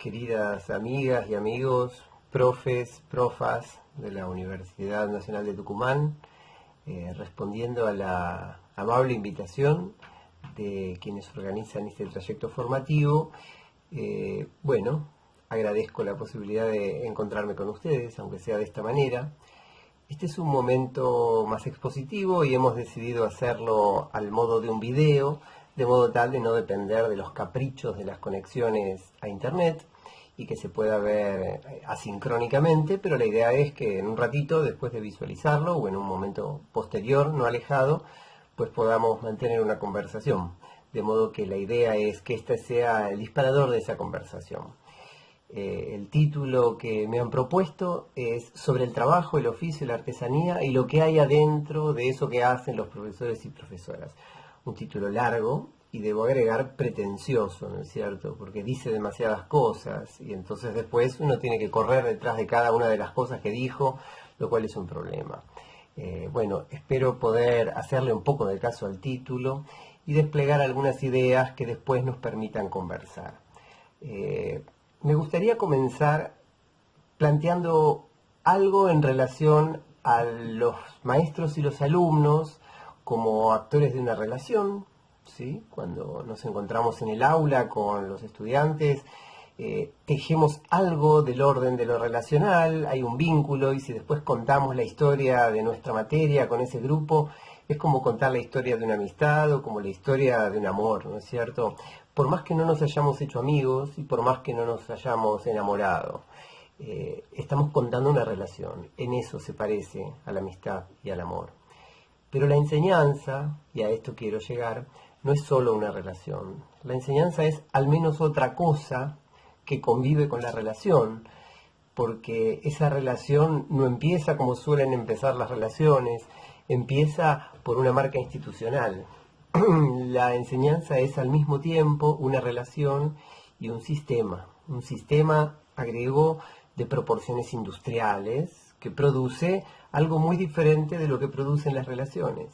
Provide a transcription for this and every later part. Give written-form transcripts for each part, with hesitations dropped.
queridas amigas y amigos, profes, profas de la Universidad Nacional de Tucumán, respondiendo a la amable invitación de quienes organizan este trayecto formativo. Bueno, agradezco la posibilidad de encontrarme con ustedes, aunque sea de esta manera. Este es un momento más expositivo y hemos decidido hacerlo al modo de un video, de modo tal de no depender de los caprichos de las conexiones a internet y que se pueda ver asincrónicamente, pero la idea es que en un ratito, después de visualizarlo o en un momento posterior, no alejado, pues podamos mantener una conversación. De modo que la idea es que este sea el disparador de esa conversación. El título que me han propuesto es sobre el trabajo, el oficio, la artesanía y lo que hay adentro de eso que hacen los profesores y profesoras. Un título largo y debo agregar pretencioso, ¿no es cierto? Porque dice demasiadas cosas y entonces después uno tiene que correr detrás de cada una de las cosas que dijo, lo cual es un problema. Bueno, espero poder hacerle un poco de caso al título y desplegar algunas ideas que después nos permitan conversar. Me gustaría comenzar planteando algo en relación a los maestros y los alumnos como actores de una relación, ¿sí? Cuando nos encontramos en el aula con los estudiantes, tejemos algo del orden de lo relacional, hay un vínculo y si después contamos la historia de nuestra materia con ese grupo, es como contar la historia de una amistad o como la historia de un amor, ¿no es cierto? Por más que no nos hayamos hecho amigos y por más que no nos hayamos enamorado, estamos contando una relación. En eso se parece a la amistad y al amor. Pero la enseñanza, y a esto quiero llegar, no es solo una relación. La enseñanza es al menos otra cosa que convive con la relación, porque esa relación no empieza como suelen empezar las relaciones, empieza por una marca institucional. La enseñanza es al mismo tiempo una relación y un sistema, agregó, de proporciones industriales que produce algo muy diferente de lo que producen las relaciones.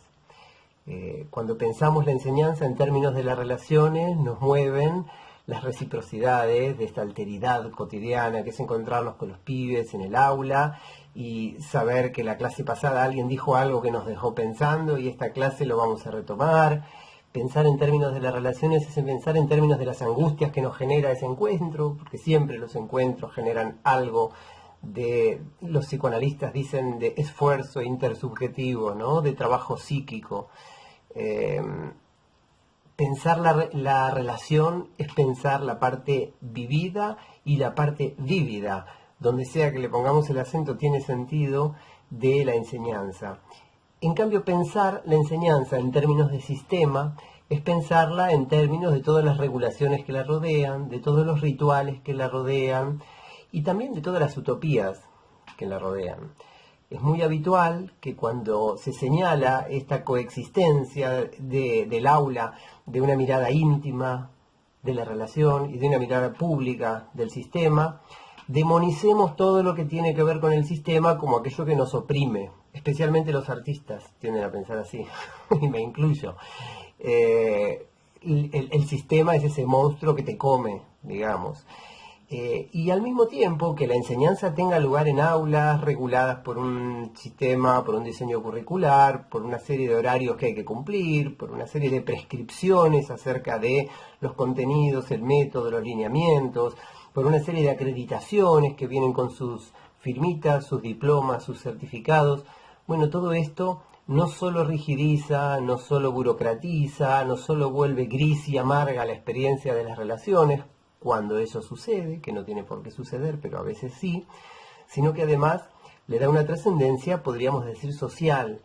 Cuando pensamos la enseñanza en términos de las relaciones, nos mueven las reciprocidades de esta alteridad cotidiana que es encontrarnos con los pibes en el aula y saber que la clase pasada alguien dijo algo que nos dejó pensando y esta clase lo vamos a retomar. Pensar en términos de las relaciones es pensar en términos de las angustias que nos genera ese encuentro, porque siempre los encuentros generan algo de, los psicoanalistas dicen, de esfuerzo intersubjetivo, ¿no? De trabajo psíquico. Pensar la relación es pensar la parte vivida y la parte vívida. Donde sea que le pongamos el acento tiene sentido de la enseñanza. En cambio, pensar la enseñanza en términos de sistema es pensarla en términos de todas las regulaciones que la rodean, de todos los rituales que la rodean y también de todas las utopías que la rodean. Es muy habitual que cuando se señala esta coexistencia del aula, de una mirada íntima de la relación y de una mirada pública del sistema, demonicemos todo lo que tiene que ver con el sistema como aquello que nos oprime. Especialmente los artistas tienden a pensar así, y me incluyo. El sistema es ese monstruo que te come, digamos. Y al mismo tiempo que la enseñanza tenga lugar en aulas reguladas por un sistema, por un diseño curricular, por una serie de horarios que hay que cumplir, por una serie de prescripciones acerca de los contenidos, el método, los lineamientos, por una serie de acreditaciones que vienen con sus firmitas, sus diplomas, sus certificados. Bueno, todo esto no solo rigidiza, no solo burocratiza, no solo vuelve gris y amarga la experiencia de las relaciones, cuando eso sucede, que no tiene por qué suceder, pero a veces sí, sino que además le da una trascendencia, podríamos decir, social.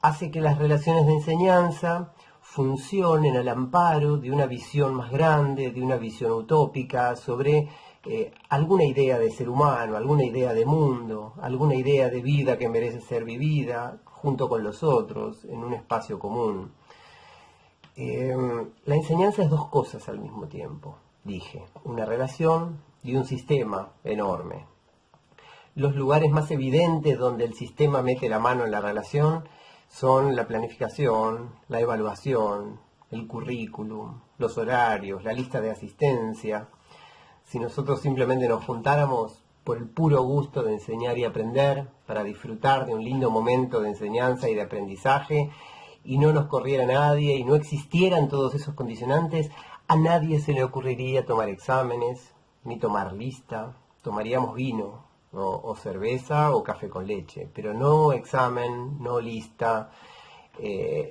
Hace que las relaciones de enseñanza funcionen al amparo de una visión más grande, de una visión utópica sobre alguna idea de ser humano, alguna idea de mundo, alguna idea de vida que merece ser vivida junto con los otros, en un espacio común. La enseñanza es dos cosas al mismo tiempo, dije, una relación y un sistema enorme. Los lugares más evidentes donde el sistema mete la mano en la relación son la planificación, la evaluación, el currículum, los horarios, la lista de asistencia. si nosotros simplemente nos juntáramos por el puro gusto de enseñar y aprender, para disfrutar de un lindo momento de enseñanza y de aprendizaje, y no nos corriera nadie y no existieran todos esos condicionantes, a nadie se le ocurriría tomar exámenes, ni tomar lista, tomaríamos vino, o cerveza o café con leche, pero no examen, no lista.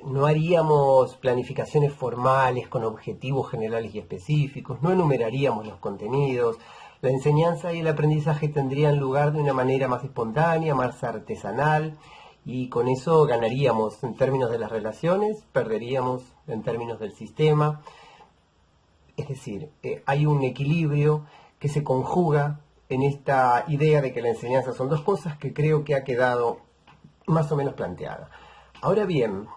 No haríamos planificaciones formales con objetivos generales y específicos, no enumeraríamos los contenidos, la enseñanza y el aprendizaje tendrían lugar de una manera más espontánea, más artesanal, y con eso ganaríamos en términos de las relaciones, perderíamos en términos del sistema. Es decir, hay un equilibrio que se conjuga en esta idea de que la enseñanza son dos cosas que creo que ha quedado más o menos planteada. Ahora bien,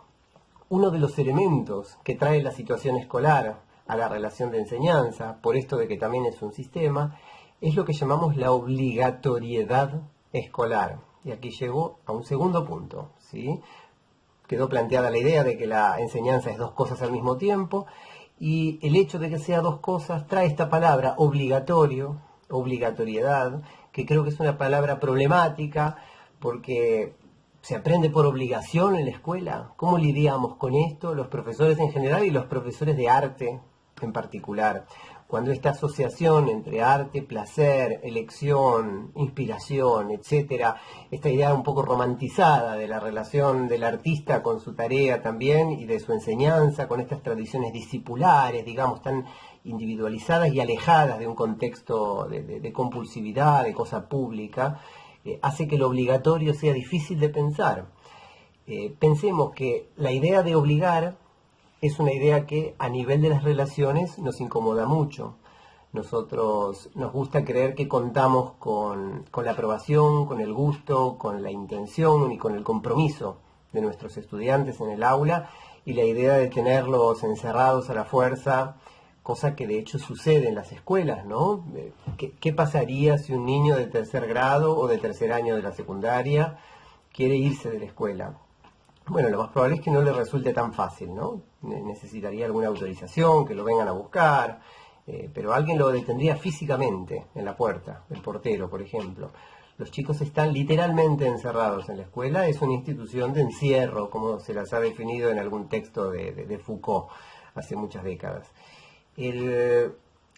uno de los elementos que trae la situación escolar a la relación de enseñanza, por esto de que también es un sistema, es lo que llamamos la obligatoriedad escolar. Y aquí llego a un segundo punto, ¿sí? Quedó planteada la idea de que la enseñanza es dos cosas al mismo tiempo, y el hecho de que sea dos cosas trae esta palabra obligatorio, obligatoriedad, que creo que es una palabra problemática, porque ¿se aprende por obligación en la escuela? ¿Cómo lidiamos con esto los profesores en general y los profesores de arte en particular? Cuando esta asociación entre arte, placer, elección, inspiración, etcétera, esta idea un poco romantizada de la relación del artista con su tarea también y de su enseñanza, con estas tradiciones discipulares, digamos, tan individualizadas y alejadas de un contexto de compulsividad, de cosa pública, hace que lo obligatorio sea difícil de pensar. Pensemos que la idea de obligar es una idea que a nivel de las relaciones nos incomoda mucho. Nosotros nos gusta creer que contamos con la aprobación, con el gusto, con la intención y con el compromiso de nuestros estudiantes en el aula, y la idea de tenerlos encerrados a la fuerza, cosa que de hecho sucede en las escuelas, ¿no? ¿Qué pasaría si un niño de tercer grado o de tercer año de la secundaria quiere irse de la escuela? Bueno, lo más probable es que no le resulte tan fácil, ¿no? Necesitaría alguna autorización, que lo vengan a buscar, pero alguien lo detendría físicamente en la puerta, el portero, por ejemplo. Los chicos están literalmente encerrados en la escuela, es una institución de encierro, como se las ha definido en algún texto de Foucault hace muchas décadas.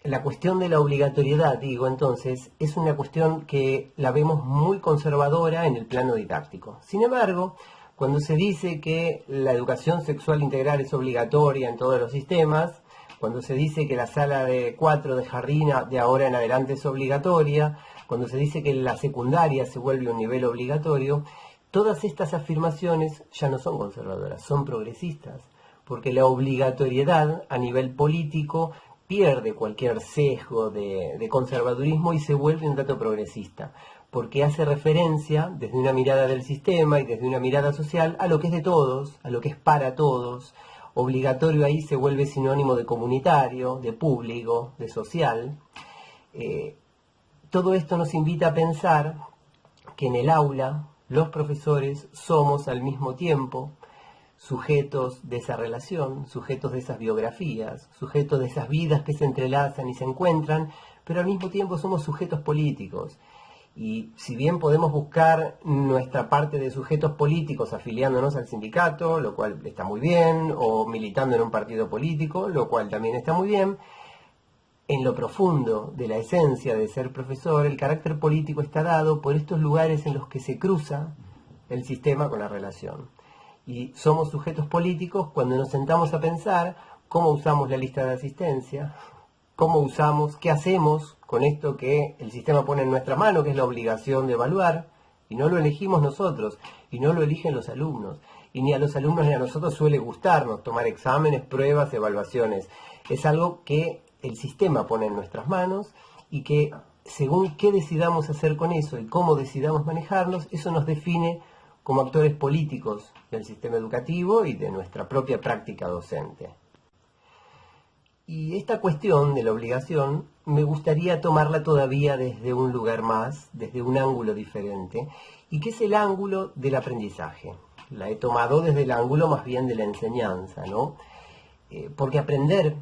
La cuestión de la obligatoriedad, digo entonces, es una cuestión que la vemos muy conservadora en el plano didáctico. Sin embargo, cuando se dice que la educación sexual integral es obligatoria en todos los sistemas, cuando se dice que la sala de 4 de jardín de ahora en adelante es obligatoria, cuando se dice que la secundaria se vuelve un nivel obligatorio, todas estas afirmaciones ya no son conservadoras, son progresistas, porque la obligatoriedad a nivel político pierde cualquier sesgo de conservadurismo y se vuelve un dato progresista, porque hace referencia desde una mirada del sistema y desde una mirada social a lo que es de todos, a lo que es para todos. Obligatorio ahí se vuelve sinónimo de comunitario, de público, de social. Todo esto nos invita a pensar que en el aula los profesores somos al mismo tiempo sujetos de esa relación, sujetos de esas biografías, sujetos de esas vidas que se entrelazan y se encuentran, pero al mismo tiempo somos sujetos políticos. Y si bien podemos buscar nuestra parte de sujetos políticos afiliándonos al sindicato, lo cual está muy bien, o militando en un partido político, lo cual también está muy bien, en lo profundo de la esencia de ser profesor, el carácter político está dado por estos lugares en los que se cruza el sistema con la relación. Y somos sujetos políticos cuando nos sentamos a pensar cómo usamos la lista de asistencia, cómo usamos, qué hacemos con esto que el sistema pone en nuestra mano, que es la obligación de evaluar, y no lo elegimos nosotros, y no lo eligen los alumnos, y ni a los alumnos ni a nosotros suele gustarnos tomar exámenes, pruebas, evaluaciones. Es algo que el sistema pone en nuestras manos y que según qué decidamos hacer con eso y cómo decidamos manejarnos, eso nos define como actores políticos del sistema educativo y de nuestra propia práctica docente. Y esta cuestión de la obligación me gustaría tomarla todavía desde un lugar más, desde un ángulo diferente, y que es el ángulo del aprendizaje. La he tomado desde el ángulo más bien de la enseñanza, ¿no? Porque aprender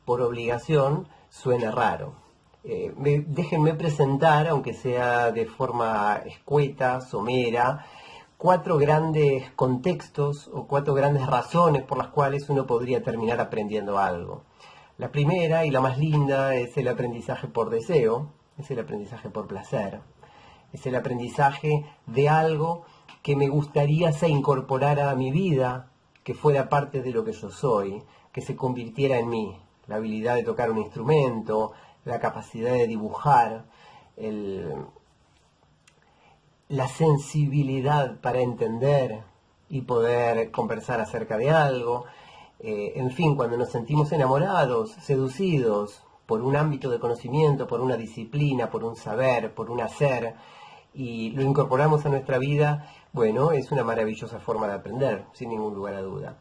por obligación suena raro. Déjenme presentar, aunque sea de forma escueta, somera, 4 grandes contextos o 4 grandes razones por las cuales uno podría terminar aprendiendo algo. La primera y la más linda es el aprendizaje por deseo, es el aprendizaje por placer, es el aprendizaje de algo que me gustaría se incorporara a mi vida, que fuera parte de lo que yo soy, que se convirtiera en mí. La habilidad de tocar un instrumento, la capacidad de dibujar, la sensibilidad para entender y poder conversar acerca de algo. En fin, cuando nos sentimos enamorados, seducidos por un ámbito de conocimiento, por una disciplina, por un saber, por un hacer, y lo incorporamos a nuestra vida, bueno, es una maravillosa forma de aprender, sin ningún lugar a duda.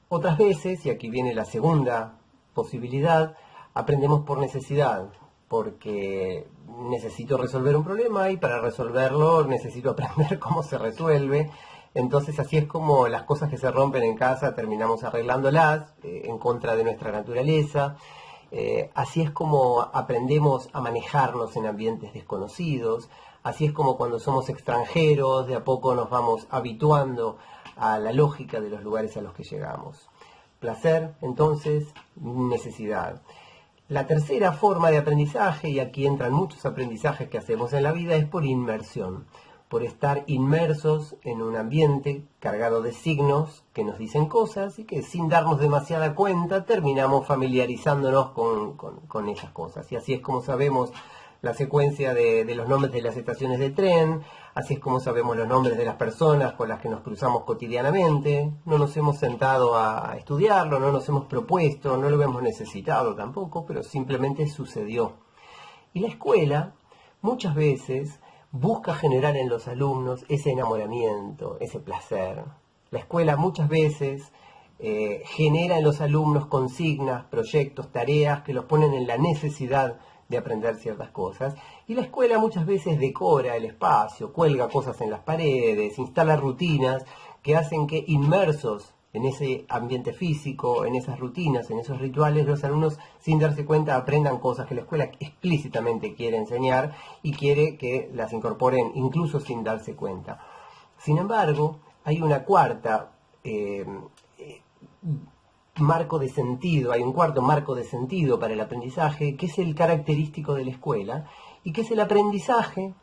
Otras veces, y aquí viene la segunda posibilidad, aprendemos por necesidad, porque necesito resolver un problema y para resolverlo necesito aprender cómo se resuelve. Entonces así es como las cosas que se rompen en casa terminamos arreglándolas en contra de nuestra naturaleza. Así es como aprendemos a manejarnos en ambientes desconocidos. Así es como cuando somos extranjeros, de a poco nos vamos habituando a la lógica de los lugares a los que llegamos. Placer, entonces, necesidad. La tercera forma de aprendizaje, y aquí entran muchos aprendizajes que hacemos en la vida, es por inmersión, por estar inmersos en un ambiente cargado de signos que nos dicen cosas y que sin darnos demasiada cuenta terminamos familiarizándonos con esas cosas. Y así es como sabemos la secuencia de los nombres de las estaciones de tren, así es como sabemos los nombres de las personas con las que nos cruzamos cotidianamente. No nos hemos sentado a estudiarlo, no nos hemos propuesto, no lo hemos necesitado tampoco, pero simplemente sucedió. Y la escuela muchas veces busca generar en los alumnos ese enamoramiento, ese placer. La escuela muchas veces genera en los alumnos consignas, proyectos, tareas que los ponen en la necesidad de aprender ciertas cosas, y la escuela muchas veces decora el espacio, cuelga cosas en las paredes, instala rutinas que hacen que inmersos en ese ambiente físico, en esas rutinas, en esos rituales, los alumnos sin darse cuenta aprendan cosas que la escuela explícitamente quiere enseñar y quiere que las incorporen incluso sin darse cuenta. Sin embargo, hay una cuarta marco de sentido, hay un cuarto marco de sentido para el aprendizaje, que es el característico de la escuela, y que es el aprendizaje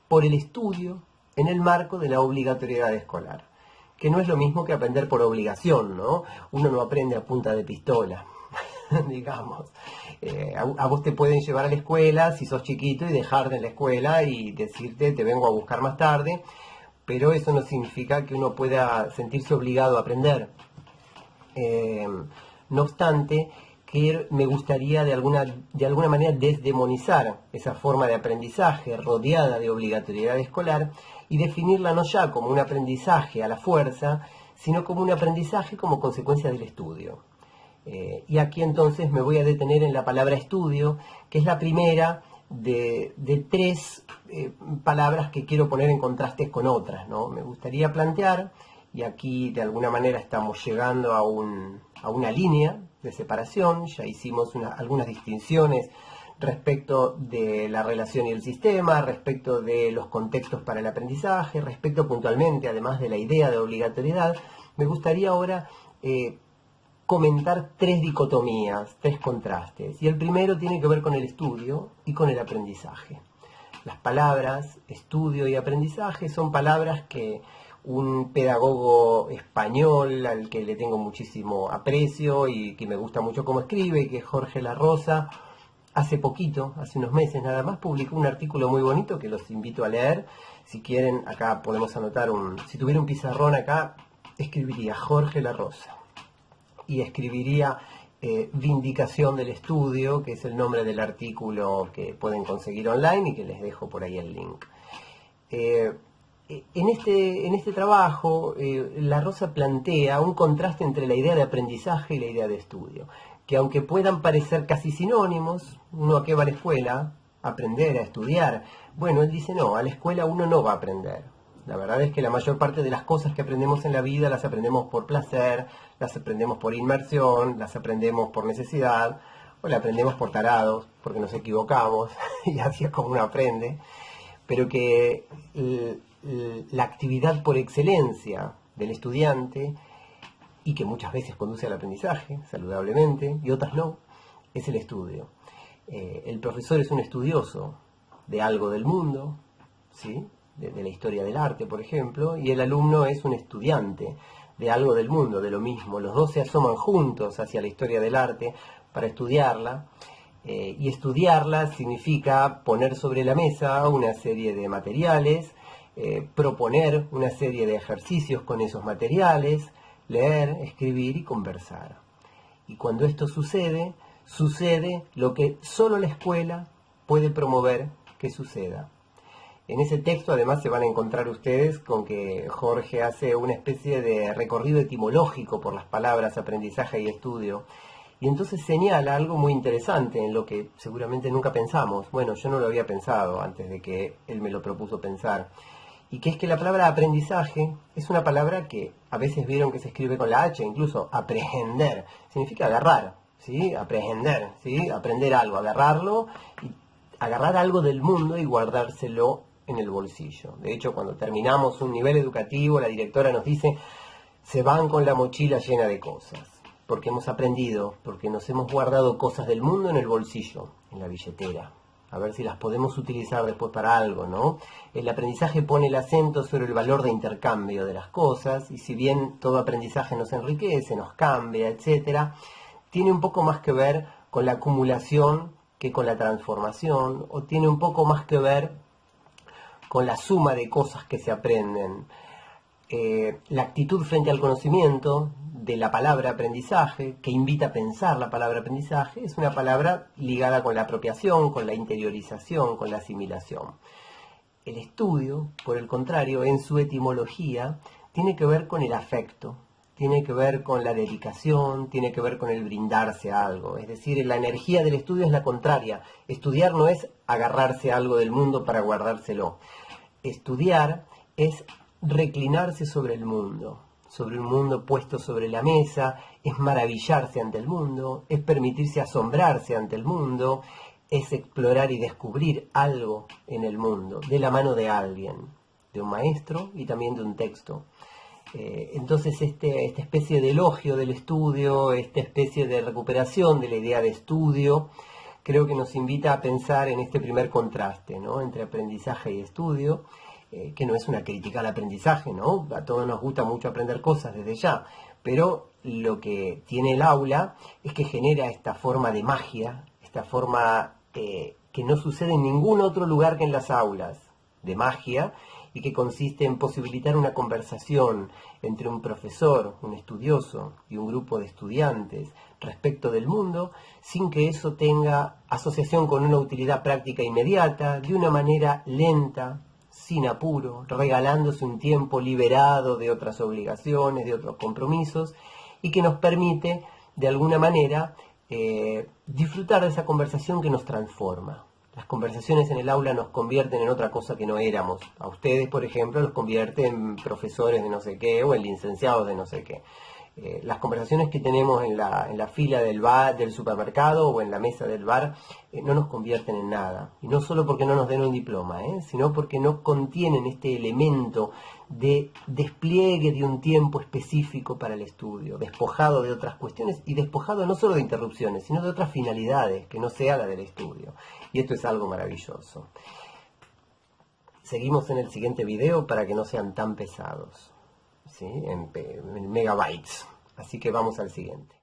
por el estudio en el marco de la obligatoriedad escolar, que no es lo mismo que aprender por obligación, ¿no? Uno no aprende a punta de pistola, digamos. A vos te pueden llevar a la escuela si sos chiquito y dejarte en la escuela y decirte te vengo a buscar más tarde, pero eso no significa que uno pueda sentirse obligado a aprender. No obstante, que me gustaría de alguna manera desdemonizar esa forma de aprendizaje rodeada de obligatoriedad escolar y definirla no ya como un aprendizaje a la fuerza, sino como un aprendizaje como consecuencia del estudio. Y aquí entonces me voy a detener en la palabra estudio, que es la primera de 3 palabras que quiero poner en contraste con otras, ¿no? Me gustaría plantear, y aquí de alguna manera estamos llegando a una línea de separación, ya hicimos algunas distinciones respecto de la relación y el sistema, respecto de los contextos para el aprendizaje, respecto puntualmente, además de la idea de obligatoriedad. Me gustaría ahora comentar 3 dicotomías, 3 contrastes, y el primero tiene que ver con el estudio y con el aprendizaje. Las palabras estudio y aprendizaje son palabras que un pedagogo español al que le tengo muchísimo aprecio y que me gusta mucho cómo escribe, que es Jorge La Rosa, hace poquito, hace unos meses nada más, publicó un artículo muy bonito que los invito a leer. Si quieren, acá podemos anotar si tuviera un pizarrón acá, escribiría Jorge La Rosa y escribiría Vindicación del Estudio, que es el nombre del artículo que pueden conseguir online y que les dejo por ahí el link. En este trabajo, La Rosa plantea un contraste entre la idea de aprendizaje y la idea de estudio, que aunque puedan parecer casi sinónimos, ¿uno a qué va a la escuela? A aprender, a estudiar. Bueno, él dice no, a la escuela uno no va a aprender. La verdad es que la mayor parte de las cosas que aprendemos en la vida las aprendemos por placer, las aprendemos por inmersión, las aprendemos por necesidad, o la aprendemos por tarados, porque nos equivocamos, y así es como uno aprende, pero que la actividad por excelencia del estudiante, y que muchas veces conduce al aprendizaje, saludablemente, y otras no, es el estudio. El profesor es un estudioso de algo del mundo, ¿sí? de la historia del arte, por ejemplo, y el alumno es un estudiante de algo del mundo, de lo mismo. Los dos se asoman juntos hacia la historia del arte para estudiarla, y estudiarla significa poner sobre la mesa una serie de materiales, proponer una serie de ejercicios con esos materiales, leer, escribir y conversar. Y cuando esto sucede, sucede lo que solo la escuela puede promover que suceda. En ese texto además se van a encontrar ustedes con que Jorge hace una especie de recorrido etimológico por las palabras aprendizaje y estudio. Y entonces señala algo muy interesante en lo que seguramente nunca pensamos. Bueno, yo no lo había pensado antes de que él me lo propuso pensar. Y que es que la palabra aprendizaje es una palabra que a veces vieron que se escribe con la H, incluso aprehender. Significa agarrar, ¿sí? Aprehender, ¿sí? Aprender algo, agarrarlo, y agarrar algo del mundo y guardárselo en el bolsillo. De hecho, cuando terminamos un nivel educativo, la directora nos dice, se van con la mochila llena de cosas. Porque hemos aprendido, porque nos hemos guardado cosas del mundo en el bolsillo, en la billetera. A ver si las podemos utilizar después para algo, ¿no? El aprendizaje pone el acento sobre el valor de intercambio de las cosas, y si bien todo aprendizaje nos enriquece, nos cambia, etcétera, tiene un poco más que ver con la acumulación que con la transformación, o tiene un poco más que ver con la suma de cosas que se aprenden. La actitud frente al conocimiento de la palabra aprendizaje, que invita a pensar la palabra aprendizaje, es una palabra ligada con la apropiación, con la interiorización, con la asimilación. El estudio, por el contrario, en su etimología, tiene que ver con el afecto, tiene que ver con la dedicación, tiene que ver con el brindarse a algo. Es decir, la energía del estudio es la contraria. Estudiar no es agarrarse a algo del mundo para guardárselo. Estudiar es reclinarse sobre el mundo, sobre un mundo puesto sobre la mesa, es maravillarse ante el mundo, es permitirse asombrarse ante el mundo, es explorar y descubrir algo en el mundo, de la mano de alguien, de un maestro y también de un texto. Entonces esta especie de elogio del estudio, esta especie de recuperación de la idea de estudio, creo que nos invita a pensar en este primer contraste, ¿no? Entre aprendizaje y estudio, que no es una crítica al aprendizaje, ¿no? A todos nos gusta mucho aprender cosas desde ya, pero lo que tiene el aula es que genera esta forma de magia, esta forma que no sucede en ningún otro lugar que en las aulas, de magia, y que consiste en posibilitar una conversación entre un profesor, un estudioso y un grupo de estudiantes respecto del mundo, sin que eso tenga asociación con una utilidad práctica inmediata, de una manera lenta, sin apuro, regalándose un tiempo liberado de otras obligaciones, de otros compromisos, y que nos permite, de alguna manera, disfrutar de esa conversación que nos transforma. Las conversaciones en el aula nos convierten en otra cosa que no éramos. A ustedes, por ejemplo, los convierte en profesores de no sé qué o en licenciados de no sé qué. Las conversaciones que tenemos en la fila del bar, del supermercado o en la mesa del bar no nos convierten en nada. Y no solo porque no nos den un diploma, sino porque no contienen este elemento de despliegue de un tiempo específico para el estudio, despojado de otras cuestiones y despojado no solo de interrupciones, sino de otras finalidades que no sea la del estudio. Y esto es algo maravilloso. Seguimos en el siguiente video para que no sean tan pesados, ¿sí? En megabytes. Así que vamos al siguiente.